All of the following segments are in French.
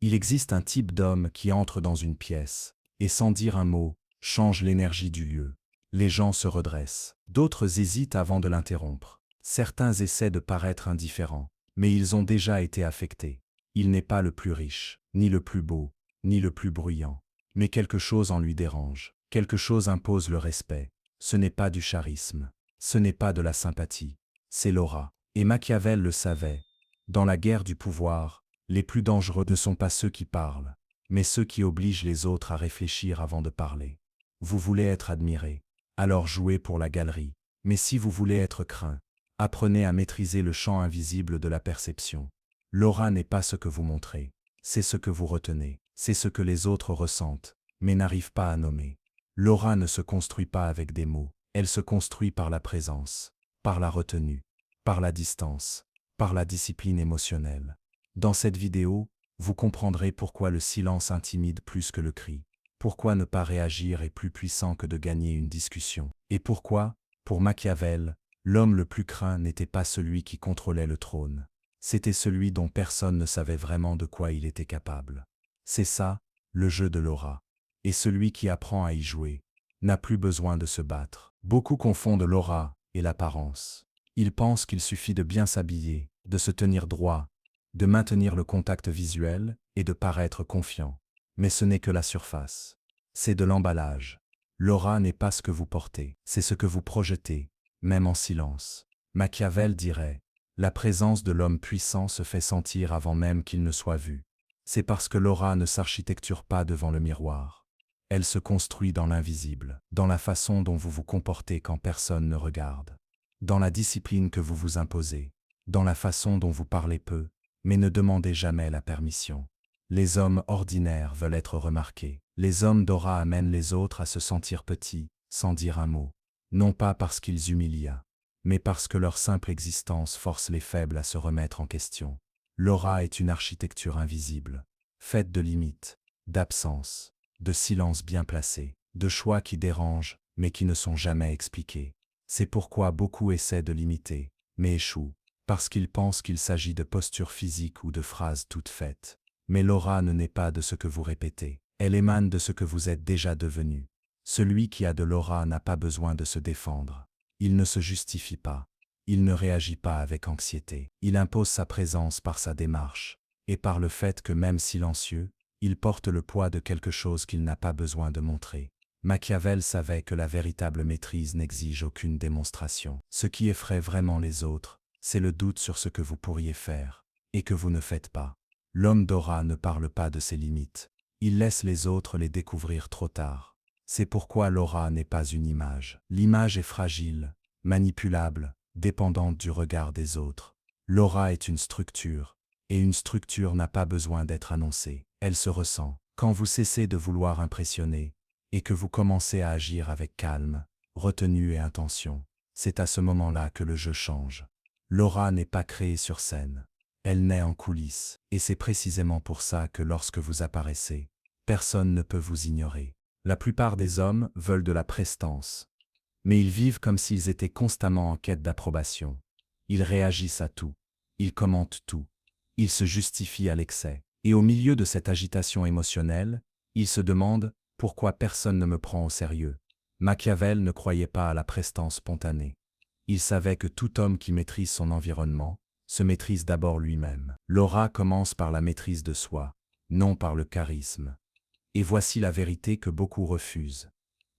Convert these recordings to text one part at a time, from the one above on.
Il existe un type d'homme qui entre dans une pièce, et sans dire un mot, change l'énergie du lieu. Les gens se redressent. D'autres hésitent avant de l'interrompre. Certains essaient de paraître indifférents, mais ils ont déjà été affectés. Il n'est pas le plus riche, ni le plus beau, ni le plus bruyant. Mais quelque chose en lui dérange. Quelque chose impose le respect. Ce n'est pas du charisme. Ce n'est pas de la sympathie. C'est l'aura. Et Machiavel le savait. Dans la guerre du pouvoir, les plus dangereux ne sont pas ceux qui parlent, mais ceux qui obligent les autres à réfléchir avant de parler. Vous voulez être admiré, alors jouez pour la galerie. Mais si vous voulez être craint, apprenez à maîtriser le champ invisible de la perception. L'aura n'est pas ce que vous montrez, c'est ce que vous retenez, c'est ce que les autres ressentent, mais n'arrivent pas à nommer. L'aura ne se construit pas avec des mots, elle se construit par la présence, par la retenue, par la distance, par la discipline émotionnelle. Dans cette vidéo, vous comprendrez pourquoi le silence intimide plus que le cri, pourquoi ne pas réagir est plus puissant que de gagner une discussion, et pourquoi, pour Machiavel, l'homme le plus craint n'était pas celui qui contrôlait le trône, c'était celui dont personne ne savait vraiment de quoi il était capable. C'est ça, le jeu de l'aura. Et celui qui apprend à y jouer n'a plus besoin de se battre. Beaucoup confondent l'aura et l'apparence. Ils pensent qu'il suffit de bien s'habiller, de se tenir droit, de maintenir le contact visuel et de paraître confiant. Mais ce n'est que la surface. C'est de l'emballage. L'aura n'est pas ce que vous portez, c'est ce que vous projetez, même en silence. Machiavel dirait, la présence de l'homme puissant se fait sentir avant même qu'il ne soit vu. C'est parce que l'aura ne s'architecture pas devant le miroir. Elle se construit dans l'invisible, dans la façon dont vous vous comportez quand personne ne regarde, dans la discipline que vous vous imposez, dans la façon dont vous parlez peu, mais ne demandez jamais la permission. Les hommes ordinaires veulent être remarqués. Les hommes d'aura amènent les autres à se sentir petits, sans dire un mot. Non pas parce qu'ils humilient, mais parce que leur simple existence force les faibles à se remettre en question. L'aura est une architecture invisible, faite de limites, d'absences, de silences bien placés, de choix qui dérangent, mais qui ne sont jamais expliqués. C'est pourquoi beaucoup essaient de l'imiter, mais échouent, parce qu'ils pensent qu'il s'agit de postures physiques ou de phrases toutes faites. Mais l'aura ne naît pas de ce que vous répétez, elle émane de ce que vous êtes déjà devenu. Celui qui a de l'aura n'a pas besoin de se défendre. Il ne se justifie pas. Il ne réagit pas avec anxiété. Il impose sa présence par sa démarche, et par le fait que même silencieux, il porte le poids de quelque chose qu'il n'a pas besoin de montrer. Machiavel savait que la véritable maîtrise n'exige aucune démonstration. Ce qui effraie vraiment les autres, c'est le doute sur ce que vous pourriez faire, et que vous ne faites pas. L'homme d'aura ne parle pas de ses limites. Il laisse les autres les découvrir trop tard. C'est pourquoi l'aura n'est pas une image. L'image est fragile, manipulable, dépendante du regard des autres. L'aura est une structure, et une structure n'a pas besoin d'être annoncée. Elle se ressent. Quand vous cessez de vouloir impressionner, et que vous commencez à agir avec calme, retenue et intention, c'est à ce moment-là que le jeu change. L'aura n'est pas créée sur scène. Elle naît en coulisses, et c'est précisément pour ça que lorsque vous apparaissez, personne ne peut vous ignorer. La plupart des hommes veulent de la prestance, mais ils vivent comme s'ils étaient constamment en quête d'approbation. Ils réagissent à tout, ils commentent tout, ils se justifient à l'excès. Et au milieu de cette agitation émotionnelle, ils se demandent pourquoi personne ne me prend au sérieux. Machiavel ne croyait pas à la prestance spontanée. Il savait que tout homme qui maîtrise son environnement se maîtrise d'abord lui-même. L'aura commence par la maîtrise de soi, non par le charisme. Et voici la vérité que beaucoup refusent.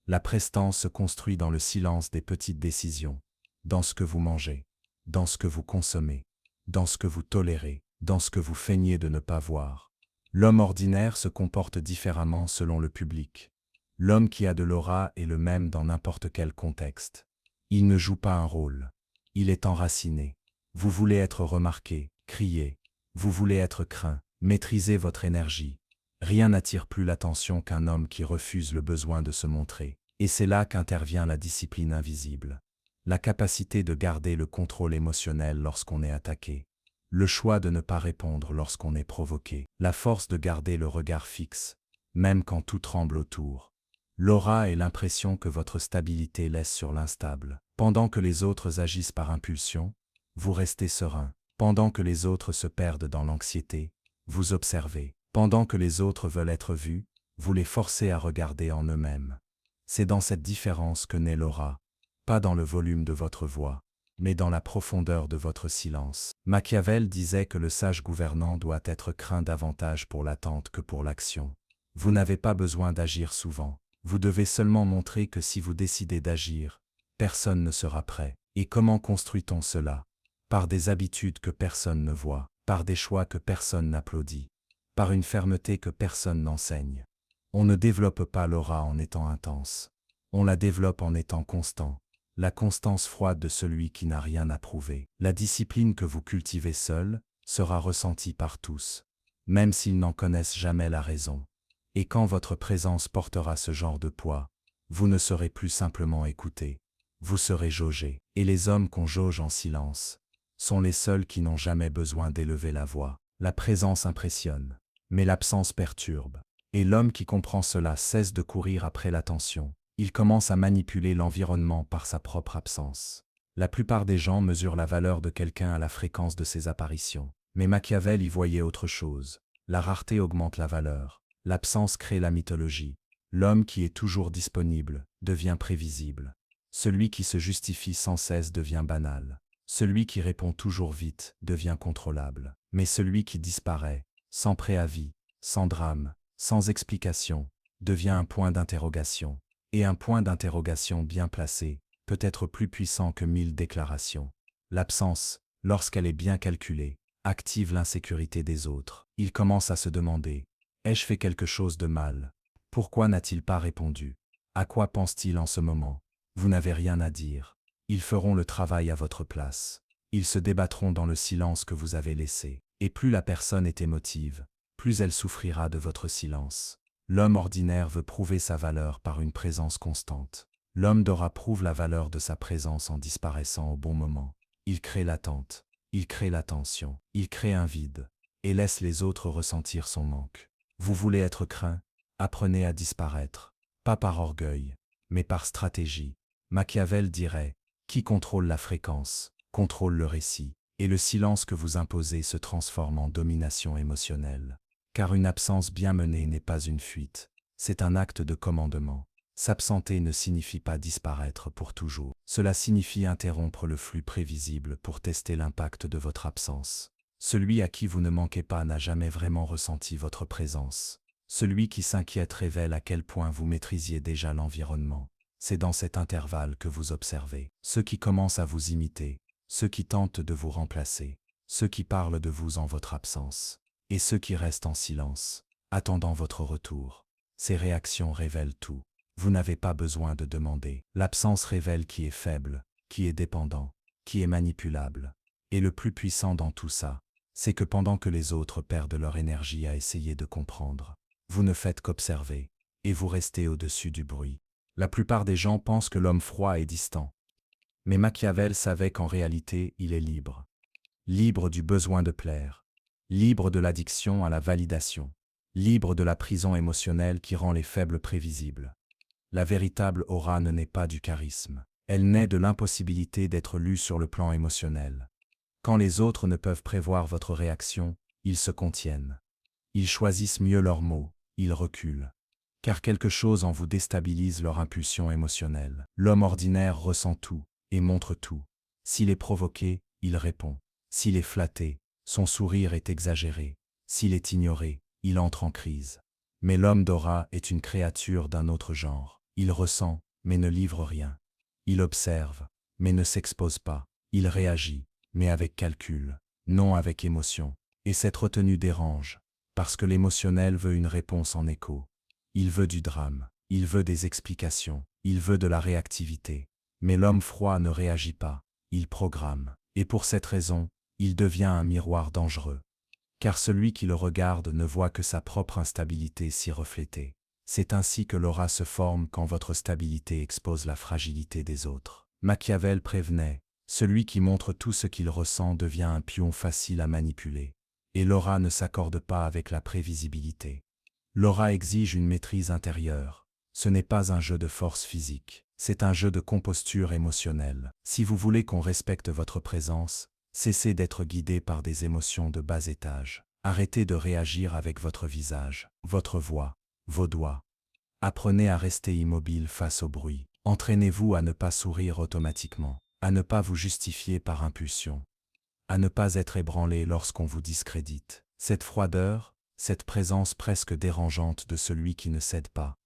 La prestance se construit dans le silence des petites décisions, dans ce que vous mangez, dans ce que vous consommez, dans ce que vous tolérez, dans ce que vous feignez de ne pas voir. L'homme ordinaire se comporte différemment selon le public. L'homme qui a de l'aura est le même dans n'importe quel contexte. Il ne joue pas un rôle. Il est enraciné. Vous voulez être remarqué, criez. Vous voulez être craint, maîtrisez votre énergie. Rien n'attire plus l'attention qu'un homme qui refuse le besoin de se montrer. Et c'est là qu'intervient la discipline invisible. La capacité de garder le contrôle émotionnel lorsqu'on est attaqué. Le choix de ne pas répondre lorsqu'on est provoqué. La force de garder le regard fixe, même quand tout tremble autour. L'aura est l'impression que votre stabilité laisse sur l'instable. Pendant que les autres agissent par impulsion, vous restez serein. Pendant que les autres se perdent dans l'anxiété, vous observez. Pendant que les autres veulent être vus, vous les forcez à regarder en eux-mêmes. C'est dans cette différence que naît l'aura, pas dans le volume de votre voix, mais dans la profondeur de votre silence. Machiavel disait que le sage gouvernant doit être craint davantage pour l'attente que pour l'action. Vous n'avez pas besoin d'agir souvent, vous devez seulement montrer que si vous décidez d'agir, personne ne sera prêt. Et comment construit-on cela? Par des habitudes que personne ne voit, par des choix que personne n'applaudit, par une fermeté que personne n'enseigne. On ne développe pas l'aura en étant intense, on la développe en étant constant. La constance froide de celui qui n'a rien à prouver. La discipline que vous cultivez seul sera ressentie par tous, même s'ils n'en connaissent jamais la raison. Et quand votre présence portera ce genre de poids, vous ne serez plus simplement écouté, vous serez jaugé. Et les hommes qu'on jauge en silence sont les seuls qui n'ont jamais besoin d'élever la voix. La présence impressionne, mais l'absence perturbe. Et l'homme qui comprend cela cesse de courir après l'attention. Il commence à manipuler l'environnement par sa propre absence. La plupart des gens mesurent la valeur de quelqu'un à la fréquence de ses apparitions. Mais Machiavel y voyait autre chose. La rareté augmente la valeur. L'absence crée la mythologie. L'homme qui est toujours disponible devient prévisible. Celui qui se justifie sans cesse devient banal. Celui qui répond toujours vite devient contrôlable. Mais celui qui disparaît, sans préavis, sans drame, sans explication, devient un point d'interrogation. Et un point d'interrogation bien placé peut être plus puissant que 1000 déclarations. L'absence, lorsqu'elle est bien calculée, active l'insécurité des autres. Ils commencent à se demander « Ai-je fait quelque chose de mal? Pourquoi n'a-t-il pas répondu? À quoi pense-t-il en ce moment? » Vous n'avez rien à dire. Ils feront le travail à votre place. Ils se débattront dans le silence que vous avez laissé. Et plus la personne est émotive, plus elle souffrira de votre silence. L'homme ordinaire veut prouver sa valeur par une présence constante. L'homme d'aura prouve la valeur de sa présence en disparaissant au bon moment. Il crée l'attente, il crée l'attention, il crée un vide, et laisse les autres ressentir son manque. Vous voulez être craint? Apprenez à disparaître, pas par orgueil, mais par stratégie. Machiavel dirait, qui contrôle la fréquence, contrôle le récit, et le silence que vous imposez se transforme en domination émotionnelle. Car une absence bien menée n'est pas une fuite, c'est un acte de commandement. S'absenter ne signifie pas disparaître pour toujours. Cela signifie interrompre le flux prévisible pour tester l'impact de votre absence. Celui à qui vous ne manquez pas n'a jamais vraiment ressenti votre présence. Celui qui s'inquiète révèle à quel point vous maîtrisiez déjà l'environnement. C'est dans cet intervalle que vous observez ceux qui commencent à vous imiter, ceux qui tentent de vous remplacer, ceux qui parlent de vous en votre absence. Et ceux qui restent en silence, attendant votre retour. Ces réactions révèlent tout. Vous n'avez pas besoin de demander. L'absence révèle qui est faible, qui est dépendant, qui est manipulable. Et le plus puissant dans tout ça, c'est que pendant que les autres perdent leur énergie à essayer de comprendre, vous ne faites qu'observer, et vous restez au-dessus du bruit. La plupart des gens pensent que l'homme froid est distant. Mais Machiavel savait qu'en réalité, il est libre. Libre du besoin de plaire. Libre de l'addiction à la validation, libre de la prison émotionnelle qui rend les faibles prévisibles. La véritable aura ne naît pas du charisme, elle naît de l'impossibilité d'être lue sur le plan émotionnel. Quand les autres ne peuvent prévoir votre réaction, ils se contiennent. Ils choisissent mieux leurs mots, ils reculent. Car quelque chose en vous déstabilise leur impulsion émotionnelle. L'homme ordinaire ressent tout et montre tout. S'il est provoqué, il répond. S'il est flatté, son sourire est exagéré. S'il est ignoré, il entre en crise. Mais l'homme d'aura est une créature d'un autre genre. Il ressent, mais ne livre rien. Il observe, mais ne s'expose pas. Il réagit, mais avec calcul, non avec émotion. Et cette retenue dérange, parce que l'émotionnel veut une réponse en écho. Il veut du drame, il veut des explications, il veut de la réactivité. Mais l'homme froid ne réagit pas, il programme. Et pour cette raison, il devient un miroir dangereux. Car celui qui le regarde ne voit que sa propre instabilité s'y refléter. C'est ainsi que l'aura se forme quand votre stabilité expose la fragilité des autres. Machiavel prévenait, celui qui montre tout ce qu'il ressent devient un pion facile à manipuler. Et l'aura ne s'accorde pas avec la prévisibilité. L'aura exige une maîtrise intérieure. Ce n'est pas un jeu de force physique, c'est un jeu de composture émotionnelle. Si vous voulez qu'on respecte votre présence, cessez d'être guidé par des émotions de bas étage. Arrêtez de réagir avec votre visage, votre voix, vos doigts. Apprenez à rester immobile face au bruit. Entraînez-vous à ne pas sourire automatiquement, à ne pas vous justifier par impulsion, à ne pas être ébranlé lorsqu'on vous discrédite. Cette froideur, cette présence presque dérangeante de celui qui ne cède pas,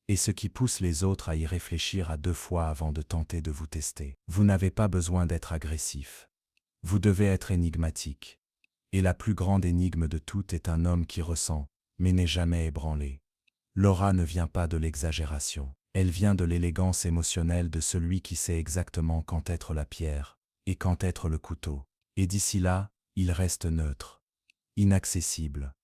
et ce qui pousse les autres à y réfléchir à 2 fois avant de tenter de vous tester. Vous n'avez pas besoin d'être agressif. Vous devez être énigmatique. Et la plus grande énigme de toutes est un homme qui ressent, mais n'est jamais ébranlé. L'aura ne vient pas de l'exagération. Elle vient de l'élégance émotionnelle de celui qui sait exactement quand être la pierre, et quand être le couteau. Et d'ici là, il reste neutre, inaccessible,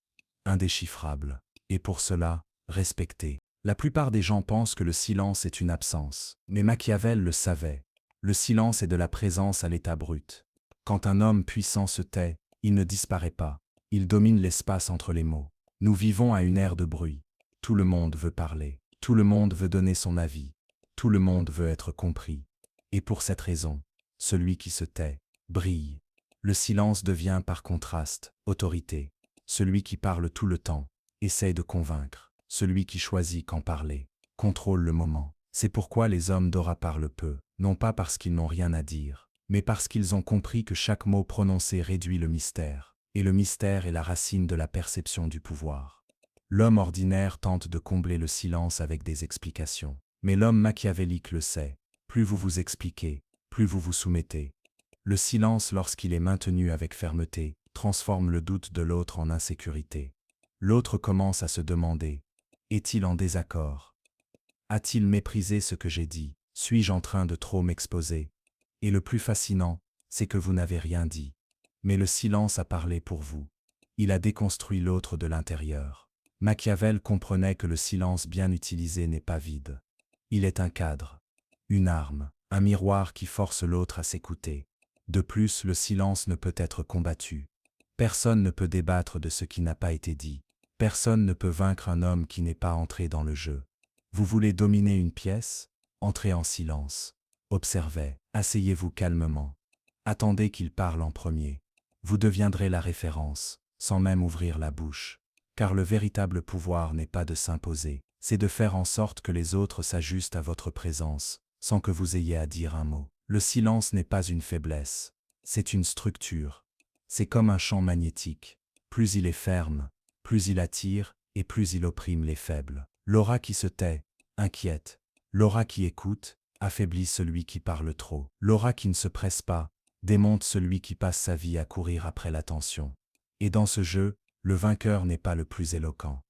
indéchiffrable, et pour cela, respecté. La plupart des gens pensent que le silence est une absence, mais Machiavel le savait. Le silence est de la présence à l'état brut. Quand un homme puissant se tait, il ne disparaît pas, il domine l'espace entre les mots. Nous vivons à une ère de bruit. Tout le monde veut parler, tout le monde veut donner son avis, tout le monde veut être compris. Et pour cette raison, celui qui se tait, brille. Le silence devient par contraste, autorité. Celui qui parle tout le temps, essaye de convaincre. Celui qui choisit quand parler, contrôle le moment. C'est pourquoi les hommes d'aura parlent peu, non pas parce qu'ils n'ont rien à dire, mais parce qu'ils ont compris que chaque mot prononcé réduit le mystère, et le mystère est la racine de la perception du pouvoir. L'homme ordinaire tente de combler le silence avec des explications, mais l'homme machiavélique le sait. Plus vous vous expliquez, plus vous vous soumettez. Le silence, lorsqu'il est maintenu avec fermeté, transforme le doute de l'autre en insécurité. L'autre commence à se demander: est-il en désaccord? A-t-il méprisé ce que j'ai dit? Suis-je en train de trop m'exposer? Et le plus fascinant, c'est que vous n'avez rien dit. Mais le silence a parlé pour vous. Il a déconstruit l'autre de l'intérieur. Machiavel comprenait que le silence bien utilisé n'est pas vide. Il est un cadre, une arme, un miroir qui force l'autre à s'écouter. De plus, le silence ne peut être combattu. Personne ne peut débattre de ce qui n'a pas été dit. Personne ne peut vaincre un homme qui n'est pas entré dans le jeu. Vous voulez dominer une pièce? Entrez en silence. Observez, asseyez-vous calmement. Attendez qu'il parle en premier. Vous deviendrez la référence, sans même ouvrir la bouche. Car le véritable pouvoir n'est pas de s'imposer, c'est de faire en sorte que les autres s'ajustent à votre présence, sans que vous ayez à dire un mot. Le silence n'est pas une faiblesse, c'est une structure. C'est comme un champ magnétique. Plus il est ferme, plus il attire, et plus il opprime les faibles. L'aura qui se tait, inquiète. L'aura qui écoute, affaiblit celui qui parle trop. L'aura qui ne se presse pas, démonte celui qui passe sa vie à courir après l'attention. Et dans ce jeu, le vainqueur n'est pas le plus éloquent.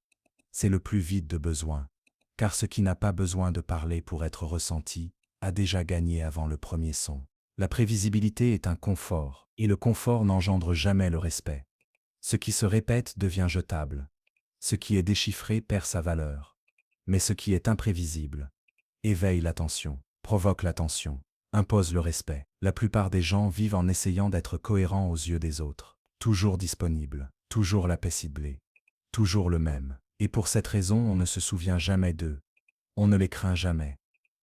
C'est le plus vide de besoin. Car ce qui n'a pas besoin de parler pour être ressenti, a déjà gagné avant le premier son. La prévisibilité est un confort, et le confort n'engendre jamais le respect. Ce qui se répète devient jetable. Ce qui est déchiffré perd sa valeur. Mais ce qui est imprévisible éveille l'attention, provoque l'attention, impose le respect. La plupart des gens vivent en essayant d'être cohérents aux yeux des autres. Toujours disponible, toujours la paix ciblée, toujours le même. Et pour cette raison, on ne se souvient jamais d'eux. On ne les craint jamais.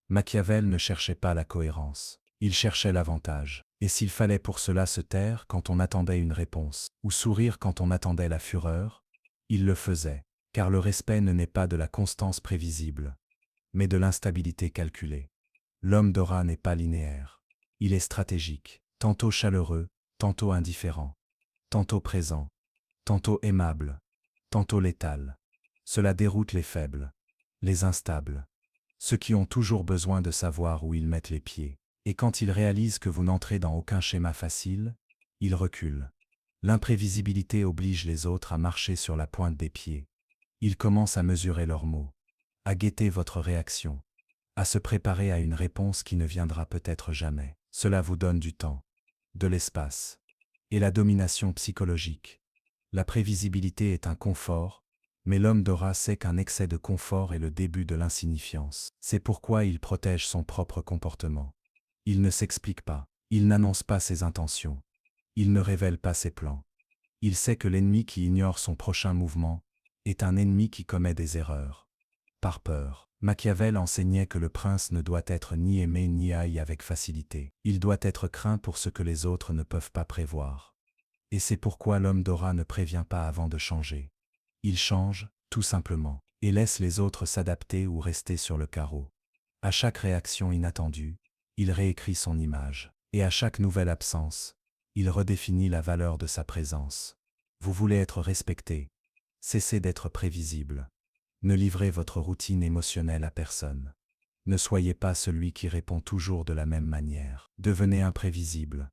Machiavel ne cherchait pas la cohérence. Il cherchait l'avantage. Et s'il fallait pour cela se taire quand on attendait une réponse, ou sourire quand on attendait la fureur, il le faisait. Car le respect ne naît pas de la constance prévisible, mais de l'instabilité calculée. L'homme d'aura n'est pas linéaire. Il est stratégique, tantôt chaleureux, tantôt indifférent, tantôt présent, tantôt aimable, tantôt létal. Cela déroute les faibles, les instables, ceux qui ont toujours besoin de savoir où ils mettent les pieds. Et quand ils réalisent que vous n'entrez dans aucun schéma facile, ils reculent. L'imprévisibilité oblige les autres à marcher sur la pointe des pieds. Ils commencent à mesurer leurs mots, à guetter votre réaction, à se préparer à une réponse qui ne viendra peut-être jamais. Cela vous donne du temps, de l'espace, et la domination psychologique. La prévisibilité est un confort, mais l'homme d'aura sait qu'un excès de confort est le début de l'insignifiance. C'est pourquoi il protège son propre comportement. Il ne s'explique pas, il n'annonce pas ses intentions, il ne révèle pas ses plans. Il sait que l'ennemi qui ignore son prochain mouvement est un ennemi qui commet des erreurs. Par peur, Machiavel enseignait que le prince ne doit être ni aimé ni haï avec facilité. Il doit être craint pour ce que les autres ne peuvent pas prévoir. Et c'est pourquoi l'homme d'aura ne prévient pas avant de changer. Il change, tout simplement, et laisse les autres s'adapter ou rester sur le carreau. À chaque réaction inattendue, il réécrit son image. Et à chaque nouvelle absence, il redéfinit la valeur de sa présence. Vous voulez être respecté. Cessez d'être prévisible. Ne livrez votre routine émotionnelle à personne. Ne soyez pas celui qui répond toujours de la même manière. Devenez imprévisible.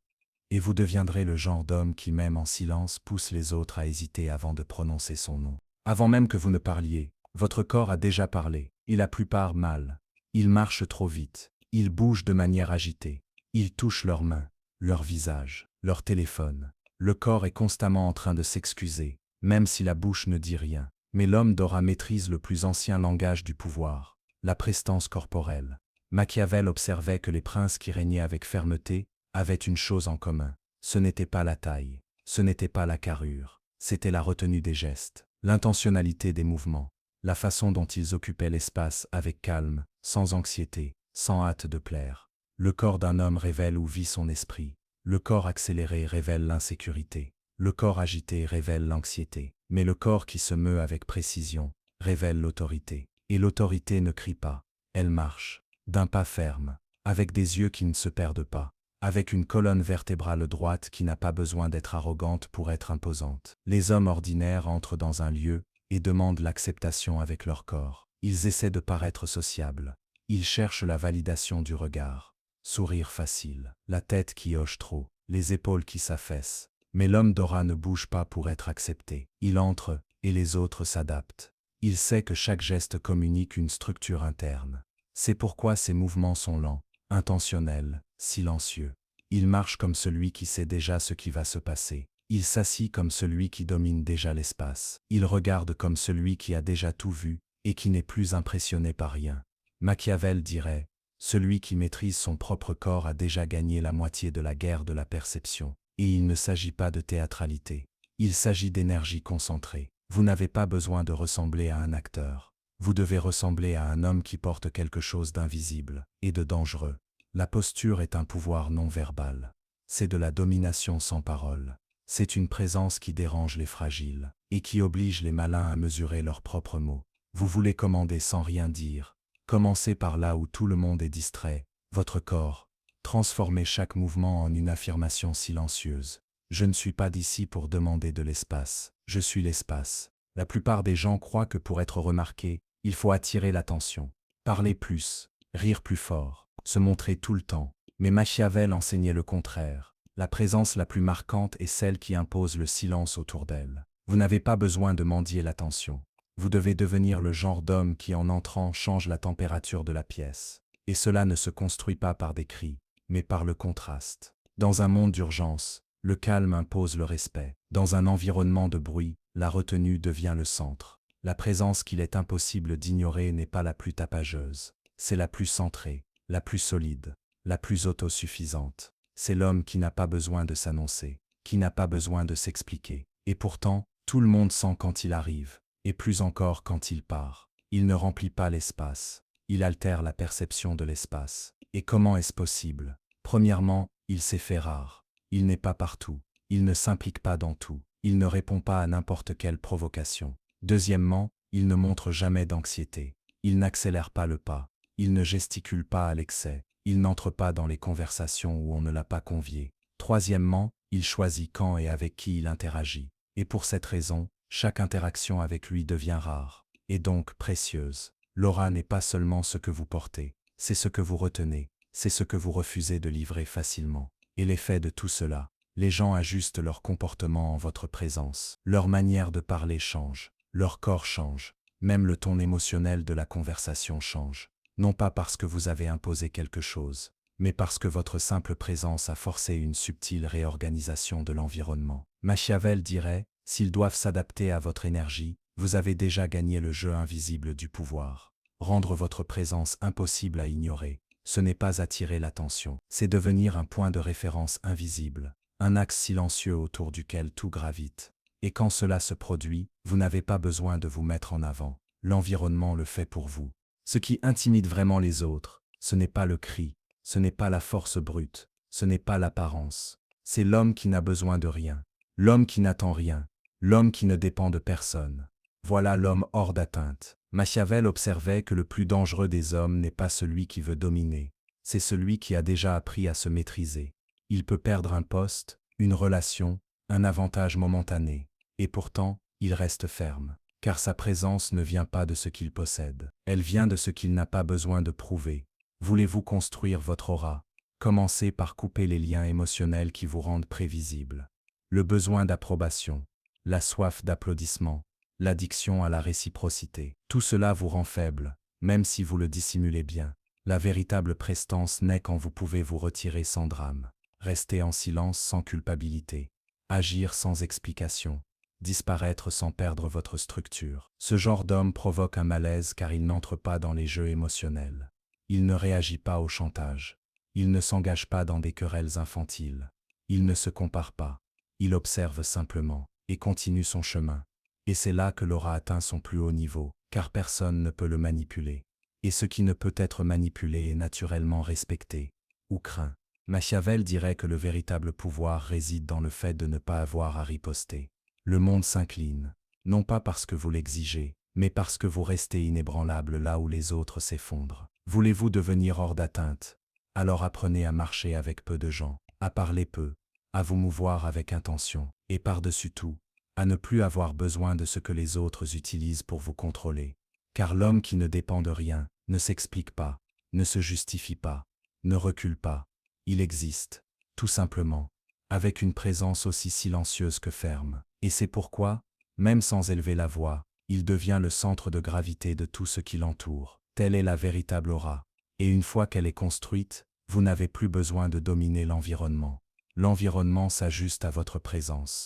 Et vous deviendrez le genre d'homme qui, même en silence, pousse les autres à hésiter avant de prononcer son nom. Avant même que vous ne parliez, votre corps a déjà parlé, et la plupart mal. Ils marchent trop vite, ils bougent de manière agitée, ils touchent leurs mains, leur visage, leur téléphone. Le corps est constamment en train de s'excuser, même si la bouche ne dit rien. Mais l'homme d'aura maîtrise le plus ancien langage du pouvoir, la prestance corporelle. Machiavel observait que les princes qui régnaient avec fermeté avaient une chose en commun. Ce n'était pas la taille, ce n'était pas la carrure, c'était la retenue des gestes, l'intentionnalité des mouvements, la façon dont ils occupaient l'espace avec calme, sans anxiété, sans hâte de plaire. Le corps d'un homme révèle où vit son esprit. Le corps accéléré révèle l'insécurité. Le corps agité révèle l'anxiété. Mais le corps qui se meut avec précision révèle l'autorité. Et l'autorité ne crie pas, elle marche, d'un pas ferme, avec des yeux qui ne se perdent pas, avec une colonne vertébrale droite qui n'a pas besoin d'être arrogante pour être imposante. Les hommes ordinaires entrent dans un lieu et demandent l'acceptation avec leur corps. Ils essaient de paraître sociables. Ils cherchent la validation du regard. Sourire facile, la tête qui hoche trop, les épaules qui s'affaissent. Mais l'homme d'aura ne bouge pas pour être accepté. Il entre, et les autres s'adaptent. Il sait que chaque geste communique une structure interne. C'est pourquoi ses mouvements sont lents, intentionnels, silencieux. Il marche comme celui qui sait déjà ce qui va se passer. Il s'assit comme celui qui domine déjà l'espace. Il regarde comme celui qui a déjà tout vu, et qui n'est plus impressionné par rien. Machiavel dirait, celui qui maîtrise son propre corps a déjà gagné la moitié de la guerre de la perception. Et il ne s'agit pas de théâtralité. Il s'agit d'énergie concentrée. Vous n'avez pas besoin de ressembler à un acteur. Vous devez ressembler à un homme qui porte quelque chose d'invisible et de dangereux. La posture est un pouvoir non verbal. C'est de la domination sans parole. C'est une présence qui dérange les fragiles et qui oblige les malins à mesurer leurs propres mots. Vous voulez commander sans rien dire. Commencez par là où tout le monde est distrait, votre corps. Transformez chaque mouvement en une affirmation silencieuse. Je ne suis pas d'ici pour demander de l'espace, je suis l'espace. La plupart des gens croient que pour être remarqué, il faut attirer l'attention, parler plus, rire plus fort, se montrer tout le temps. Mais Machiavel enseignait le contraire. La présence la plus marquante est celle qui impose le silence autour d'elle. Vous n'avez pas besoin de mendier l'attention. Vous devez devenir le genre d'homme qui en entrant change la température de la pièce. Et cela ne se construit pas par des cris, mais par le contraste. Dans un monde d'urgence, le calme impose le respect. Dans un environnement de bruit, la retenue devient le centre. La présence qu'il est impossible d'ignorer n'est pas la plus tapageuse. C'est la plus centrée, la plus solide, la plus autosuffisante. C'est l'homme qui n'a pas besoin de s'annoncer, qui n'a pas besoin de s'expliquer. Et pourtant, tout le monde sent quand il arrive, et plus encore quand il part. Il ne remplit pas l'espace. Il altère la perception de l'espace. Et comment est-ce possible? Premièrement, il s'est fait rare. Il n'est pas partout. Il ne s'implique pas dans tout. Il ne répond pas à n'importe quelle provocation. Deuxièmement, il ne montre jamais d'anxiété. Il n'accélère pas le pas. Il ne gesticule pas à l'excès. Il n'entre pas dans les conversations où on ne l'a pas convié. Troisièmement, il choisit quand et avec qui il interagit. Et pour cette raison, chaque interaction avec lui devient rare, et donc précieuse. L'aura n'est pas seulement ce que vous portez, c'est ce que vous retenez, c'est ce que vous refusez de livrer facilement. Et l'effet de tout cela, les gens ajustent leur comportement en votre présence. Leur manière de parler change, leur corps change, même le ton émotionnel de la conversation change. Non pas parce que vous avez imposé quelque chose, mais parce que votre simple présence a forcé une subtile réorganisation de l'environnement. Machiavel dirait, s'ils doivent s'adapter à votre énergie, vous avez déjà gagné le jeu invisible du pouvoir. Rendre votre présence impossible à ignorer, ce n'est pas attirer l'attention, c'est devenir un point de référence invisible, un axe silencieux autour duquel tout gravite. Et quand cela se produit, vous n'avez pas besoin de vous mettre en avant, l'environnement le fait pour vous. Ce qui intimide vraiment les autres, ce n'est pas le cri, ce n'est pas la force brute, ce n'est pas l'apparence, c'est l'homme qui n'a besoin de rien, L'homme qui n'attend rien, l'homme qui ne dépend de personne. Voilà l'homme hors d'atteinte. Machiavel observait que le plus dangereux des hommes n'est pas celui qui veut dominer, c'est celui qui a déjà appris à se maîtriser. Il peut perdre un poste, une relation, un avantage momentané, et pourtant, il reste ferme, car sa présence ne vient pas de ce qu'il possède, elle vient de ce qu'il n'a pas besoin de prouver. Voulez-vous construire votre aura? Commencez par couper les liens émotionnels qui vous rendent prévisible. Le besoin d'approbation, la soif d'applaudissement, l'addiction à la réciprocité. Tout cela vous rend faible, même si vous le dissimulez bien. La véritable prestance naît quand vous pouvez vous retirer sans drame, rester en silence sans culpabilité, agir sans explication, disparaître sans perdre votre structure. Ce genre d'homme provoque un malaise car il n'entre pas dans les jeux émotionnels. Il ne réagit pas au chantage. Il ne s'engage pas dans des querelles infantiles. Il ne se compare pas. Il observe simplement et continue son chemin. Et c'est là que l'aura atteint son plus haut niveau, car personne ne peut le manipuler. Et ce qui ne peut être manipulé est naturellement respecté ou craint. Machiavel dirait que le véritable pouvoir réside dans le fait de ne pas avoir à riposter. Le monde s'incline, non pas parce que vous l'exigez, mais parce que vous restez inébranlable là où les autres s'effondrent. Voulez-vous devenir hors d'atteinte? Alors apprenez à marcher avec peu de gens, à parler peu, à vous mouvoir avec intention, et par-dessus tout, à ne plus avoir besoin de ce que les autres utilisent pour vous contrôler. Car l'homme qui ne dépend de rien, ne s'explique pas, ne se justifie pas, ne recule pas. Il existe, tout simplement, avec une présence aussi silencieuse que ferme. Et c'est pourquoi, même sans élever la voix, il devient le centre de gravité de tout ce qui l'entoure. Telle est la véritable aura. Et une fois qu'elle est construite, vous n'avez plus besoin de dominer l'environnement. L'environnement s'ajuste à votre présence.